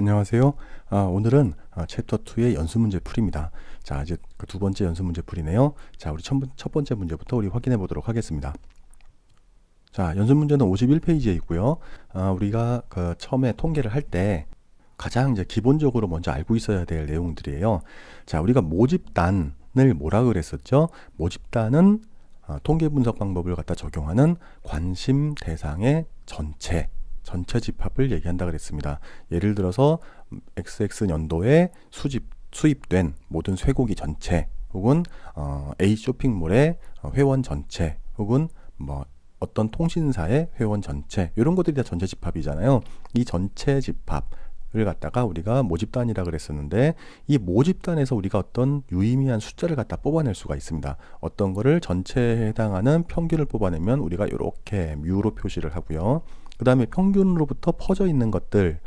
안녕하세요. 오늘은 챕터 2의 연수 문제 풀이입니다. 자, 이제 그 두 번째 연수 문제 풀이네요. 자, 우리 첫 번째 문제부터 우리 확인해 보도록 하겠습니다. 자, 연수 문제는 51페이지에 있고요. 우리가 그 처음에 통계를 할 때 가장 이제 기본적으로 먼저 알고 있어야 될 내용들이에요. 자, 우리가 모집단을 뭐라 그랬었죠? 모집단은 통계 분석 방법을 갖다 적용하는 관심 대상의 전체 집합을 얘기한다 그랬습니다. 예를 들어서 XX 연도에 수입된 모든 쇠고기 전체, 혹은 A 쇼핑몰의 회원 전체, 혹은 뭐 어떤 통신사의 회원 전체, 이런 것들이 다 전체 집합이잖아요. 이 전체 집합을 갖다가 우리가 모집단이라 그랬었는데, 이 모집단에서 우리가 어떤 유의미한 숫자를 갖다 뽑아낼 수가 있습니다. 어떤 거를 전체에 해당하는 평균을 뽑아내면 우리가 이렇게 뮤로 표시를 하고요. 그 다음에 평균으로부터 퍼져 있는 것들,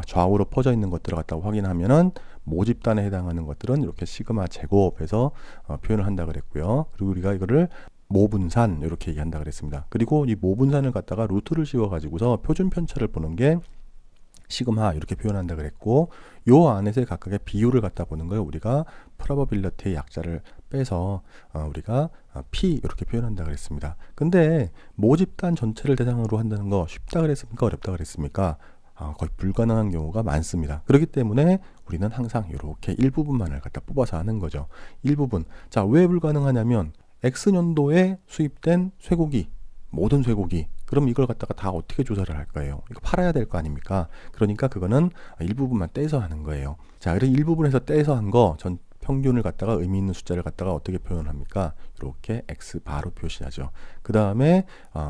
좌우로 퍼져 있는 것들을 갖다 확인하면은 모집단에 해당하는 것들은 이렇게 시그마 제곱해서 표현을 한다 그랬고요. 그리고 우리가 이거를 모분산 이렇게 얘기한다 그랬습니다. 그리고 이 모분산을 갖다가 루트를 씌워 가지고서 표준 편차를 보는 게 시그마 이렇게 표현한다 그랬고, 요 안에서 각각의 비율을 갖다 보는 걸 우리가 프로버빌리티의 약자를 빼서 우리가 P 이렇게 표현한다 그랬습니다. 근데 모집단 전체를 대상으로 한다는 거 쉽다 그랬습니까? 어렵다 그랬습니까? 거의 불가능한 경우가 많습니다. 그렇기 때문에 우리는 항상 이렇게 일부분만을 갖다 뽑아서 하는 거죠. 일부분. 자, 왜 불가능하냐면 X년도에 수입된 쇠고기, 모든 쇠고기, 그럼 이걸 갖다가 다 어떻게 조사를 할 거예요? 이거 팔아야 될 거 아닙니까? 그러니까 그거는 일부분만 떼서 하는 거예요. 자, 그래서 일부분에서 떼서 한 거 전 평균을 갖다가 의미 있는 숫자를 갖다가 어떻게 표현합니까? 이렇게 X 바로 표시하죠. 그 다음에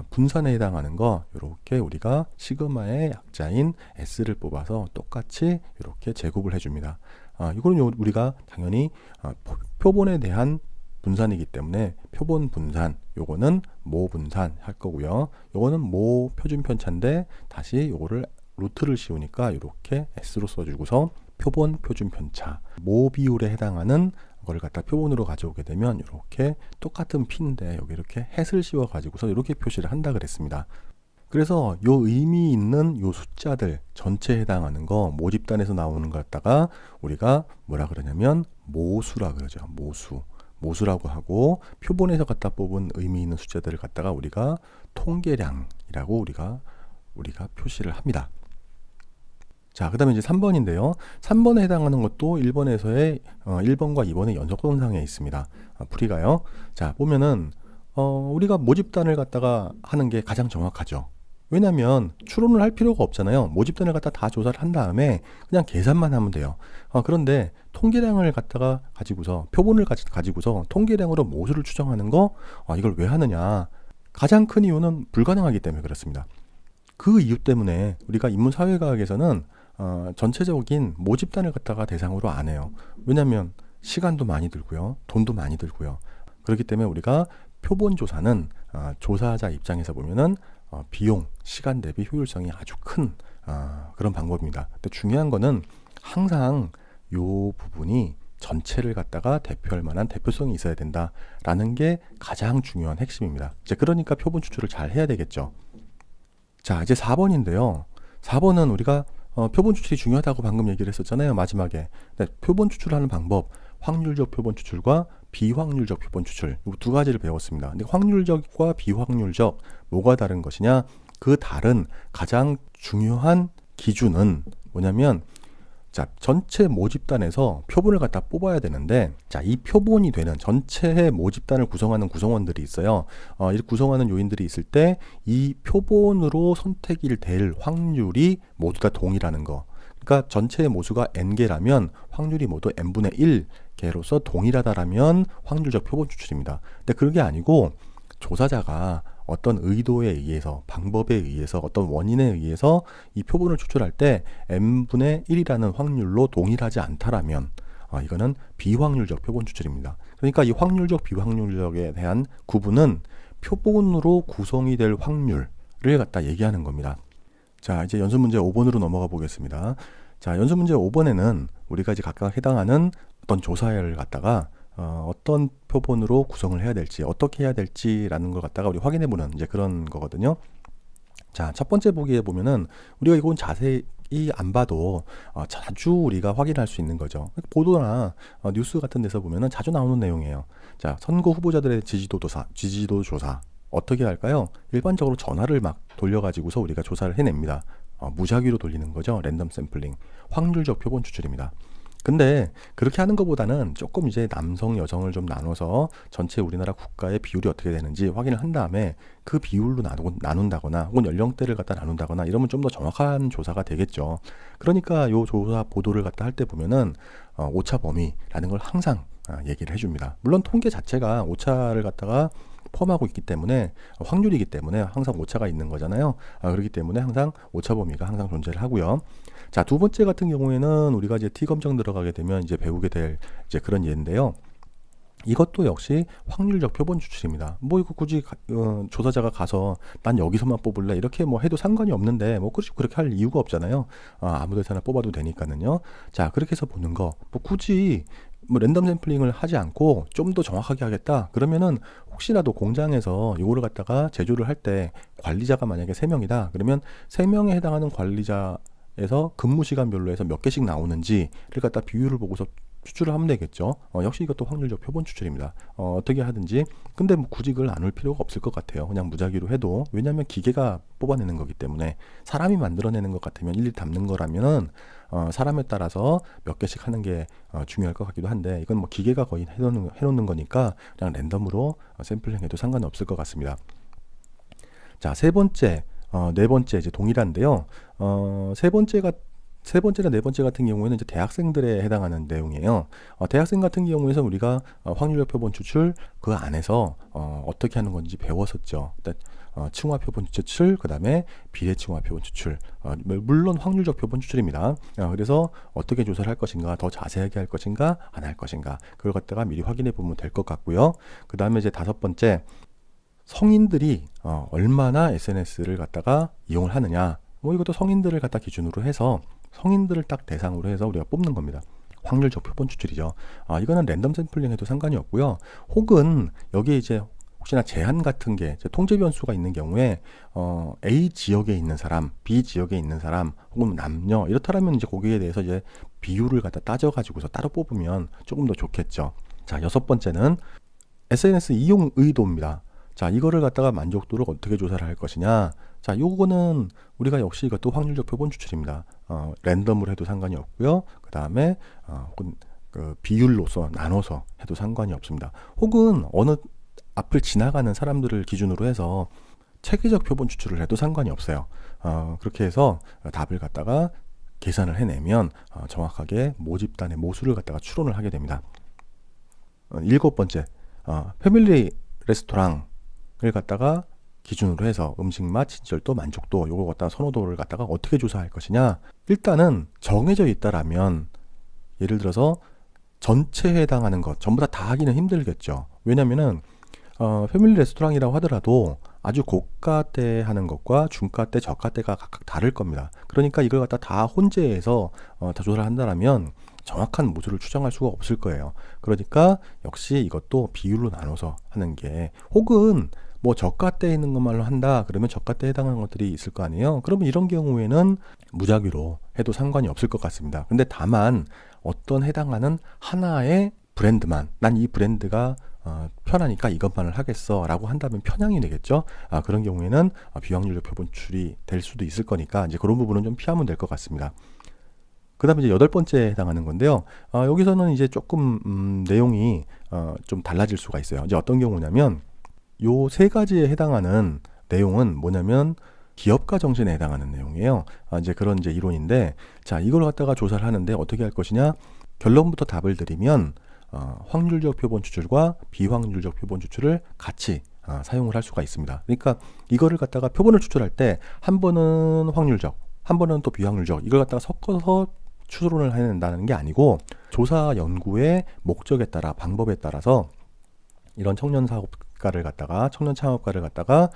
분산에 해당하는 거 이렇게 우리가 시그마의 약자인 S를 뽑아서 똑같이 이렇게 제곱을 해줍니다. 이거는 우리가 당연히 표본에 대한 분산이기 때문에 표본 분산, 요거는 모 분산 할 거고요. 요거는 모 표준 편차인데 다시 요거를 루트를 씌우니까 이렇게 S로 써주고서 표본 표준 편차, 모 비율에 해당하는 걸 갖다 표본으로 가져오게 되면 이렇게 똑같은 P인데 여기 이렇게 햇을 씌워 가지고서 이렇게 표시를 한다 그랬습니다. 그래서 요 의미 있는 요 숫자들 전체에 해당하는 거 모집단에서 나오는 거 갖다가 우리가 뭐라 그러냐면 모수라 그러죠. 모수라고 하고, 표본에서 갖다 뽑은 의미 있는 숫자들을 갖다가 우리가 통계량이라고 우리가 표시를 합니다. 자, 그 다음에 이제 3번인데요. 3번에 해당하는 것도 1번에서의 1번과 2번의 연속선상에 있습니다. 풀이가요. 자, 보면은 우리가 모집단을 갖다가 하는 게 가장 정확하죠. 왜냐면 추론을 할 필요가 없잖아요. 모집단을 갖다 다 조사를 한 다음에 그냥 계산만 하면 돼요. 그런데 통계량을 갖다가 가지고서, 표본을 가지고서 통계량으로 모수를 추정하는 거, 이걸 왜 하느냐? 가장 큰 이유는 불가능하기 때문에 그렇습니다. 그 이유 때문에 우리가 인문사회과학에서는 전체적인 모집단을 갖다가 대상으로 안 해요. 왜냐면 시간도 많이 들고요, 돈도 많이 들고요. 그렇기 때문에 우리가 표본 조사는 조사자 입장에서 보면은 비용, 시간 대비 효율성이 아주 큰 그런 방법입니다. 근데 중요한 거는 항상 요 부분이 전체를 갖다가 대표할 만한 대표성이 있어야 된다라는 게 가장 중요한 핵심입니다. 이제 그러니까 표본 추출을 잘 해야 되겠죠. 자, 이제 4번인데요. 4번은 우리가 표본 추출이 중요하다고 방금 얘기를 했었잖아요, 마지막에. 네, 표본 추출하는 방법, 확률적 표본 추출과 비확률적 표본 추출, 이 두 가지를 배웠습니다. 근데 확률적과 비확률적 뭐가 다른 것이냐? 그 다른 가장 중요한 기준은 뭐냐면, 자, 전체 모집단에서 표본을 갖다 뽑아야 되는데, 자, 이 표본이 되는 전체의 모집단을 구성하는 구성원들이 있어요. 이렇게 구성하는 요인들이 있을 때 이 표본으로 선택이 될 확률이 모두 다 동일하는 거. 그러니까 전체의 모수가 n개라면 확률이 모두 n분의 1개로서 동일하다라면 확률적 표본 추출입니다. 근데 그게 아니고 조사자가 어떤 의도에 의해서, 방법에 의해서, 어떤 원인에 의해서 이 표본을 추출할 때 n분의 1이라는 확률로 동일하지 않다라면 이거는 비확률적 표본 추출입니다. 그러니까 이 확률적, 비확률적에 대한 구분은 표본으로 구성이 될 확률을 갖다 얘기하는 겁니다. 자, 이제 연수 문제 5번으로 넘어가 보겠습니다. 자, 연수 문제 5번에는 우리가 이제 각각 해당하는 어떤 조사를 갖다가 어떤 표본으로 구성을 해야 될지, 어떻게 해야 될지라는 걸 갖다가 우리 확인해 보는 이제 그런 거거든요. 자, 첫 번째 보기에 보면은 우리가 이건 자세히 안 봐도 자주 우리가 확인할 수 있는 거죠. 보도나 뉴스 같은 데서 보면은 자주 나오는 내용이에요. 자, 선거 후보자들의 지지도 조사 어떻게 할까요? 일반적으로 전화를 막 돌려가지고서 우리가 조사를 해냅니다. 무작위로 돌리는 거죠. 랜덤 샘플링, 확률적 표본 추출입니다. 근데 그렇게 하는 것보다는 조금 이제 남성, 여성을 좀 나눠서 전체 우리나라 국가의 비율이 어떻게 되는지 확인을 한 다음에 그 비율로 나눈다거나 혹은 연령대를 갖다 나눈다거나 이러면 좀 더 정확한 조사가 되겠죠. 그러니까 요 조사 보도를 갖다 할 때 보면은 오차 범위라는 걸 항상 얘기를 해줍니다. 물론 통계 자체가 오차를 갖다가 포함하고 있기 때문에 확률이기 때문에 항상 오차가 있는 거잖아요. 그렇기 때문에 항상 오차 범위가 항상 존재를 하고요. 자, 두 번째 같은 경우에는 우리가 이제 T 검정 들어가게 되면 이제 배우게 될 이제 그런 예인데요. 이것도 역시 확률적 표본 추출입니다. 뭐 이거 굳이 조사자가 가서 난 여기서만 뽑을래 이렇게 뭐 해도 상관이 없는데 뭐 그렇게 할 이유가 없잖아요. 아무 데서나 뽑아도 되니까는요. 자, 그렇게 해서 보는 거 뭐 굳이 뭐 랜덤 샘플링을 하지 않고 좀 더 정확하게 하겠다 그러면은 혹시라도 공장에서 이거를 갖다가 제조를 할 때 관리자가 만약에 3명이다 그러면 3명에 해당하는 관리자에서 근무 시간별로 해서 몇 개씩 나오는지를 갖다 비율을 보고서 추출을 하면 되겠죠. 역시 이것도 확률적 표본 추출입니다. 어떻게 하든지 근데 뭐 굳이 그걸 나눌 필요가 없을 것 같아요. 그냥 무작위로 해도 왜냐하면 기계가 뽑아내는 거기 때문에 사람이 만들어내는 것 같으면 일일이 담는 거라면은 사람에 따라서 몇 개씩 하는 게 중요할 것 같기도 한데 이건 뭐 기계가 거의 해놓는 거니까 그냥 랜덤으로 샘플링해도 상관은 없을 것 같습니다. 자, 세 번째, 네 번째 이제 동일한데요. 세 번째나 네 번째 같은 경우에는 이제 대학생들에 해당하는 내용이에요. 대학생 같은 경우에는 우리가 확률적 표본 추출 그 안에서 어떻게 하는 건지 배웠었죠. 층화 표본 추출, 그 다음에 비례 층화 표본 추출. 물론 확률적 표본 추출입니다. 그래서 어떻게 조사를 할 것인가, 더 자세하게 할 것인가, 안 할 것인가, 그걸 갖다가 미리 확인해 보면 될 것 같고요. 그 다음에 이제 다섯 번째, 성인들이 얼마나 SNS를 갖다가 이용을 하느냐. 뭐 이것도 성인들을 갖다 기준으로 해서 성인들을 딱 대상으로 해서 우리가 뽑는 겁니다. 확률적 표본 추출이죠. 이거는 랜덤 샘플링 해도 상관이 없고요. 혹은 여기에 이제 혹시나 제한 같은 게 통제 변수가 있는 경우에 A 지역에 있는 사람, B 지역에 있는 사람, 혹은 남녀 이렇다면 이제 거기에 대해서 이제 비율을 갖다 따져가지고서 따로 뽑으면 조금 더 좋겠죠. 자, 여섯 번째는 SNS 이용 의도입니다. 자, 이거를 갖다가 만족도를 어떻게 조사를 할 것이냐. 자, 요거는 우리가 역시 이것도 확률적 표본 추출입니다. 랜덤으로 해도 상관이 없고요. 그 다음에 혹은 그 비율로서 나눠서 해도 상관이 없습니다. 혹은 어느 앞을 지나가는 사람들을 기준으로 해서 체계적 표본 추출을 해도 상관이 없어요. 그렇게 해서 답을 갖다가 계산을 해내면 정확하게 모집단의 모수를 갖다가 추론을 하게 됩니다. 일곱 번째, 패밀리 레스토랑을 갖다가 기준으로 해서 음식 맛, 친절도, 만족도 요걸 갖다가 선호도를 갖다가 어떻게 조사할 것이냐. 일단은 정해져 있다라면 예를 들어서 전체에 해당하는 것 전부 다 하기는 힘들겠죠. 왜냐면은 패밀리 레스토랑이라고 하더라도 아주 고가대 하는 것과 중가대, 저가대가 각각 다를 겁니다. 그러니까 이걸 갖다 다 혼재해서 다 조사를 한다면 정확한 모수를 추정할 수가 없을 거예요. 그러니까 역시 이것도 비율로 나눠서 하는 게, 혹은 뭐 저가대에 있는 것만로 한다 그러면 저가대에 해당하는 것들이 있을 거 아니에요. 그러면 이런 경우에는 무작위로 해도 상관이 없을 것 같습니다. 근데 다만 어떤 해당하는 하나의 브랜드만, 난 이 브랜드가 편하니까 이것만을 하겠어 라고 한다면 편향이 되겠죠. 그런 경우에는 비확률적 표본 추출이 될 수도 있을 거니까 이제 그런 부분은 좀 피하면 될 것 같습니다. 그 다음에 이제 여덟 번째에 해당하는 건데요. 여기서는 이제 조금 내용이 좀 달라질 수가 있어요. 이제 어떤 경우냐면 요 세 가지에 해당하는 내용은 뭐냐면 기업가 정신에 해당하는 내용이에요. 이제 그런 이제 이론인데, 자, 이걸 갖다가 조사를 하는데 어떻게 할 것이냐. 결론부터 답을 드리면 확률적 표본 추출과 비확률적 표본 추출을 같이 사용을 할 수가 있습니다. 그러니까 이거를 갖다가 표본을 추출할 때 한 번은 확률적, 한 번은 또 비확률적, 이걸 갖다가 섞어서 추론을 해낸다는 게 아니고 조사 연구의 목적에 따라, 방법에 따라서 이런 청년 사업가를 갖다가, 청년 창업가를 갖다가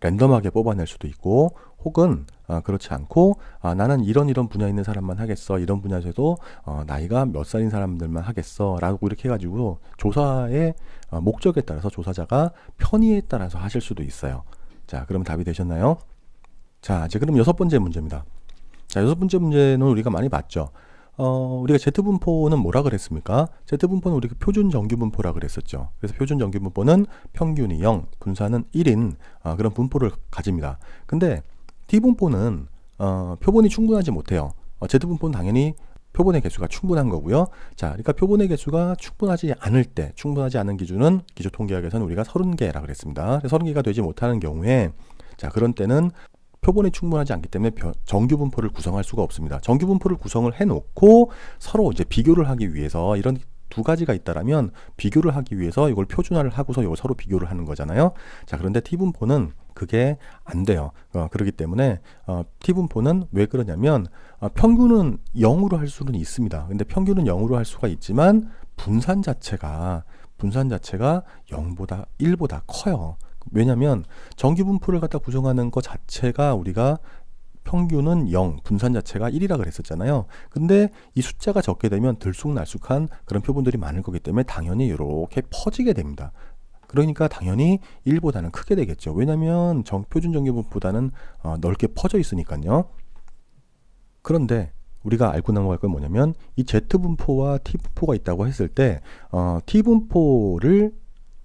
랜덤하게 뽑아낼 수도 있고, 혹은 그렇지 않고 나는 이런 분야에 있는 사람만 하겠어, 이런 분야에서도 나이가 몇 살인 사람들만 하겠어 라고 이렇게 해가지고 조사의 목적에 따라서, 조사자가 편의에 따라서 하실 수도 있어요. 자, 그럼 답이 되셨나요? 자, 이제 그럼 여섯 번째 문제입니다. 자, 여섯 번째 문제는 우리가 많이 봤죠. 우리가 Z분포는 뭐라 그랬습니까? Z분포는 우리가 표준 정규분포라 그랬었죠. 그래서 표준 정규분포는 평균이 0, 분산은 1인 그런 분포를 가집니다. 근데 T분포는 표본이 충분하지 못해요. Z분포는 당연히 표본의 개수가 충분한 거고요. 자, 그러니까 표본의 개수가 충분하지 않을 때, 충분하지 않은 기준은 기초통계학에서는 우리가 30개라 그랬습니다. 30개가 되지 못하는 경우에, 자, 그런 때는 표본이 충분하지 않기 때문에 정규분포를 구성할 수가 없습니다. 정규분포를 구성을 해놓고 서로 이제 비교를 하기 위해서, 이런 두 가지가 있다라면 비교를 하기 위해서 이걸 표준화를 하고서 이걸 서로 비교를 하는 거잖아요. 자, 그런데 T분포는 그게 안 돼요. 그렇기 때문에 T분포는 왜 그러냐면 평균은 0으로 할 수는 있습니다. 근데 평균은 0으로 할 수가 있지만 분산 자체가 0보다 1보다 커요. 왜냐면 정규분포를 갖다 구성하는 것 자체가 우리가 평균은 0, 분산 자체가 1이라 그랬었잖아요. 근데 이 숫자가 적게 되면 들쑥날쑥한 그런 표본들이 많을 거기 때문에 당연히 이렇게 퍼지게 됩니다. 그러니까 당연히 1보다는 크게 되겠죠. 왜냐면 표준 정규분포보다는 넓게 퍼져 있으니까요. 그런데 우리가 알고 넘어갈 건 뭐냐면 이 Z분포와 T분포가 있다고 했을 때 T분포를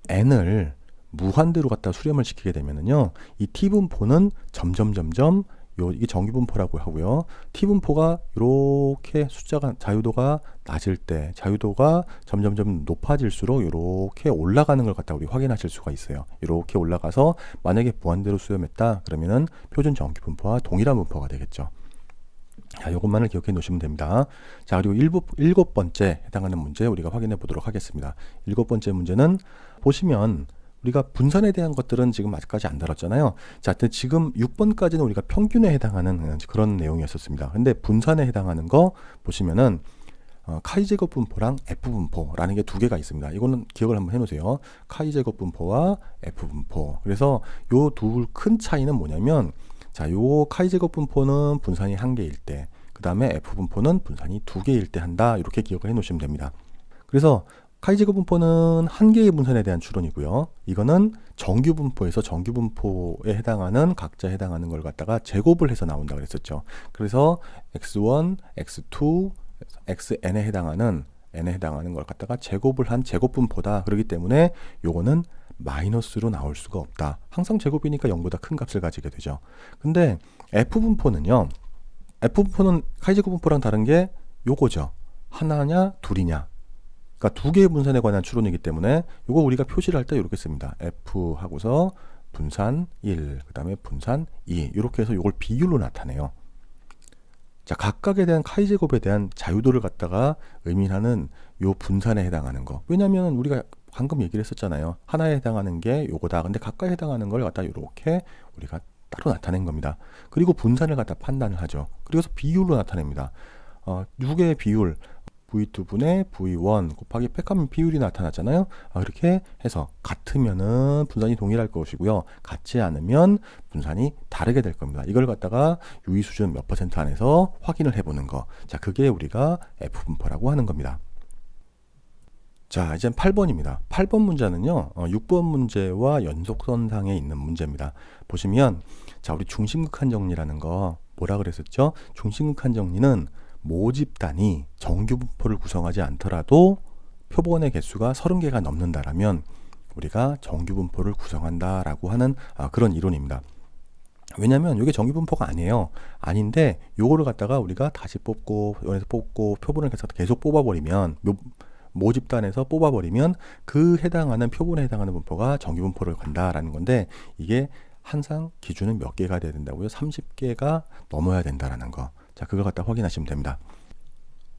N을 무한대로 갖다 수렴을 시키게 되면은요, 이 T분포는 점점 이게 정규분포라고 하고요. T분포가 이렇게 숫자가 자유도가 낮을 때 자유도가 점점 높아질수록 이렇게 올라가는 걸 갖다 우리 확인하실 수가 있어요. 이렇게 올라가서 만약에 무한대로 수렴했다 그러면은 표준 정규분포와 동일한 분포가 되겠죠. 자, 이것만을 기억해 놓으시면 됩니다. 자, 그리고 일곱 번째 해당하는 문제 우리가 확인해 보도록 하겠습니다. 일곱 번째 문제는 보시면 우리가 분산에 대한 것들은 지금 아직까지 안 다뤘잖아요. 자, 지금 6번까지는 우리가 평균에 해당하는 그런 내용이었습니다. 근데 분산에 해당하는 거 보시면은 카이제곱 분포랑 F 분포라는 게 두 개가 있습니다. 이거는 기억을 한번 해놓으세요. 카이제곱 분포와 F 분포. 그래서 요 둘 큰 차이는 뭐냐면, 자, 요 카이제곱 분포는 분산이 1개일 때, 그 다음에 F 분포는 분산이 2개일 때 한다. 이렇게 기억을 해놓으시면 됩니다. 그래서 카이제곱 분포는 1개의 분산에 대한 추론이고요. 이거는 정규분포에서 정규분포에 해당하는 각자 해당하는 걸 갖다가 제곱을 해서 나온다 그랬었죠. 그래서 x1, x2, xn에 해당하는 걸 갖다가 제곱을 한 제곱분포다. 그렇기 때문에 요거는 마이너스로 나올 수가 없다. 항상 제곱이니까 0보다 큰 값을 가지게 되죠. 근데 F분포는요. F분포는 카이제곱 분포랑 다른 게 요거죠. 하나냐 둘이냐. 그러니까 두 개의 분산에 관한 추론이기 때문에 이거 우리가 표시를 할 때 이렇게 씁니다. F 하고서 분산 1, 그 다음에 분산 2 이렇게 해서 이걸 비율로 나타내요. 자, 각각에 대한 카이제곱에 대한 자유도를 갖다가 의미하는 요 분산에 해당하는 거. 왜냐면 우리가 방금 얘기를 했었잖아요. 하나에 해당하는 게 요거다. 근데 각각에 해당하는 걸 갖다 이렇게 우리가 따로 나타낸 겁니다. 그리고 분산을 갖다 판단을 하죠. 그래서 비율로 나타냅니다. 두 개의 비율 V2분의 V1 곱하기 팩하면 비율이 나타났잖아요. 그렇게 해서 같으면은 분산이 동일할 것이고요. 같지 않으면 분산이 다르게 될 겁니다. 이걸 갖다가 유의 수준 몇 % 안에서 확인을 해보는 거. 자, 그게 우리가 F분포라고 하는 겁니다. 자, 이제 8번입니다. 8번 문제는요, 6번 문제와 연속선상에 있는 문제입니다. 보시면, 자, 우리 중심극한 정리라는 거 뭐라 그랬었죠? 중심극한 정리는 모집단이 정규분포를 구성하지 않더라도 표본의 개수가 30개가 넘는다라면 우리가 정규분포를 구성한다라고 하는 그런 이론입니다. 왜냐면 이게 정규분포가 아니에요. 아닌데 요거를 갖다가 우리가 다시 뽑고 여기서 뽑고 표본을 계속 뽑아버리면 모집단에서 뽑아버리면 그 해당하는 표본에 해당하는 분포가 정규분포를 간다라는 건데, 이게 항상 기준은 몇 개가 돼야 된다고요? 30개가 넘어야 된다라는 거. 자, 그걸 갖다 확인하시면 됩니다.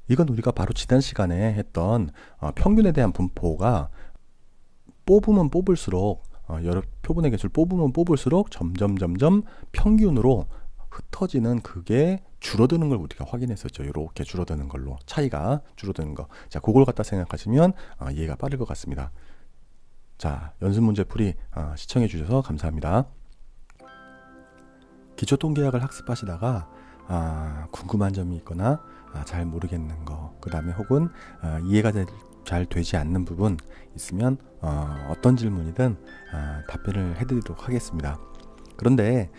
이건 우리가 바로 지난 시간에 했던 평균에 대한 분포가 뽑으면 뽑을수록 여러 표본의 개수를 뽑으면 뽑을수록 점점 평균으로 흩어지는 그게 줄어드는 걸 우리가 확인했었죠. 이렇게 줄어드는 걸로 차이가 줄어드는 거. 자, 그걸 갖다 생각하시면 이해가 빠를 것 같습니다. 자, 연습 문제 풀이 시청해 주셔서 감사합니다. 기초통계학을 학습하시다가 궁금한 점이 있거나 잘 모르겠는 거, 그 다음에 혹은 이해가 잘 되지 않는 부분 있으면 어떤 질문이든 답변을 해드리도록 하겠습니다. 그런데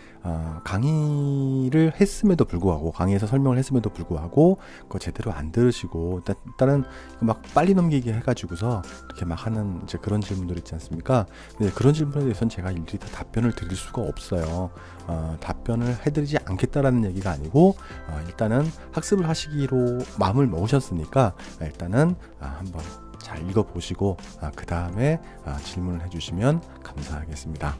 강의를 했음에도 불구하고, 강의에서 설명을 했음에도 불구하고 그거 제대로 안 들으시고 일단은 막 빨리 넘기기 해가지고서 이렇게 막 하는 이제 그런 질문들 있지 않습니까? 근데 그런 질문에 대해서는 제가 일일이 다 답변을 드릴 수가 없어요. 답변을 해드리지 않겠다라는 얘기가 아니고, 일단은 학습을 하시기로 마음을 먹으셨으니까 일단은 한번 잘 읽어보시고 그 다음에 질문을 해주시면 감사하겠습니다.